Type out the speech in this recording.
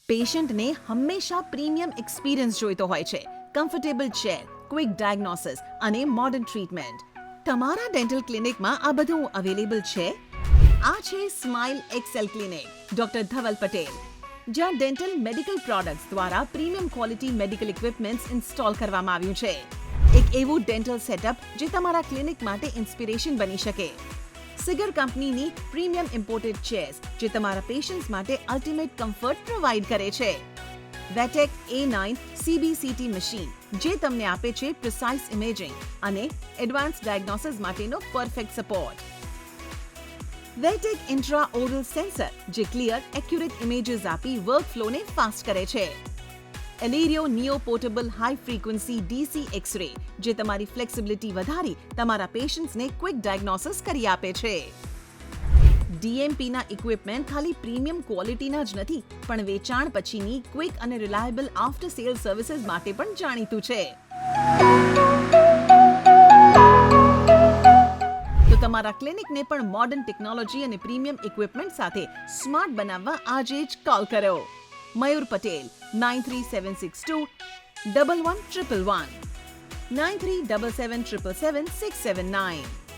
પેશન્ટને હંમેશા premium experience જોઈતો હોય છે. કમ્ફર્ટેબલ ચેર, ક્વિક ડાયગ્નોસિસ અને મોડર્ન ટ્રીટમેન્ટ. તમારા ડેન્ટલ ક્લિનિકમાં આ બધું અવેલેબલ છે? આ છે smile excel clinic, doctor Dhaval Patel, જ્યાં ડેન્ટલ મેડિકલ પ્રોડક્ટ્સ દ્વારા premium quality medical equipments install કરવામાં આવ્યું છે. એક એવું ડેન્ટલ સેટઅપ જે તમારા ક્લિનિક માટે ઇન્સ્પિરેશન બની શકે. સિગર કંપનીની પ્રીમિયમ ઇમ્પોર્ટેડ ચેર્સ જે તમારા પેશન્ટ્સ માટે અલ્ટિમેટ કમ્ફર્ટ પ્રોવાઇડ કરે છે. વેટેક A9 CBCT મશીન જે તમને આપે છે પ્રિસાઇઝ ઇમેજિંગ અને એડવાન્સ ડાયગ્નોસિસ માટેનો perfect support. Vatech intra oral sensor જે ક્લિયર એક્યુરેટ ઇમેજીસ આપી વર્કફ્લોને ફાસ્ટ કરે છે. Elirio neo portable high frequency DC X-ray જે તમારી ફ્લેક્સિબિલિટી વધારી તમારા પેશન્ટ્સને ક્વિક ડાયગ્નોસિસ કરી આપે છે. DMPના ઇક્વિપમેન્ટ ખાલી પ્રીમિયમ ક્વોલિટીના જ નથી પણ વેચાણ પછીની ક્વિક અને રિલાયબલ આફ્ટર સેલ સર્વિસીસ માટે પણ જાણીતું છે. તો તમારા ક્લિનિકને પણ મોડર્ન ટેકનોલોજી અને પ્રીમિયમ ઇક્વિપમેન્ટ સાથે સ્માર્ટ બનાવવા આજે જ કોલ કરો. મયુર પટેલ 93762 1111 9377777679.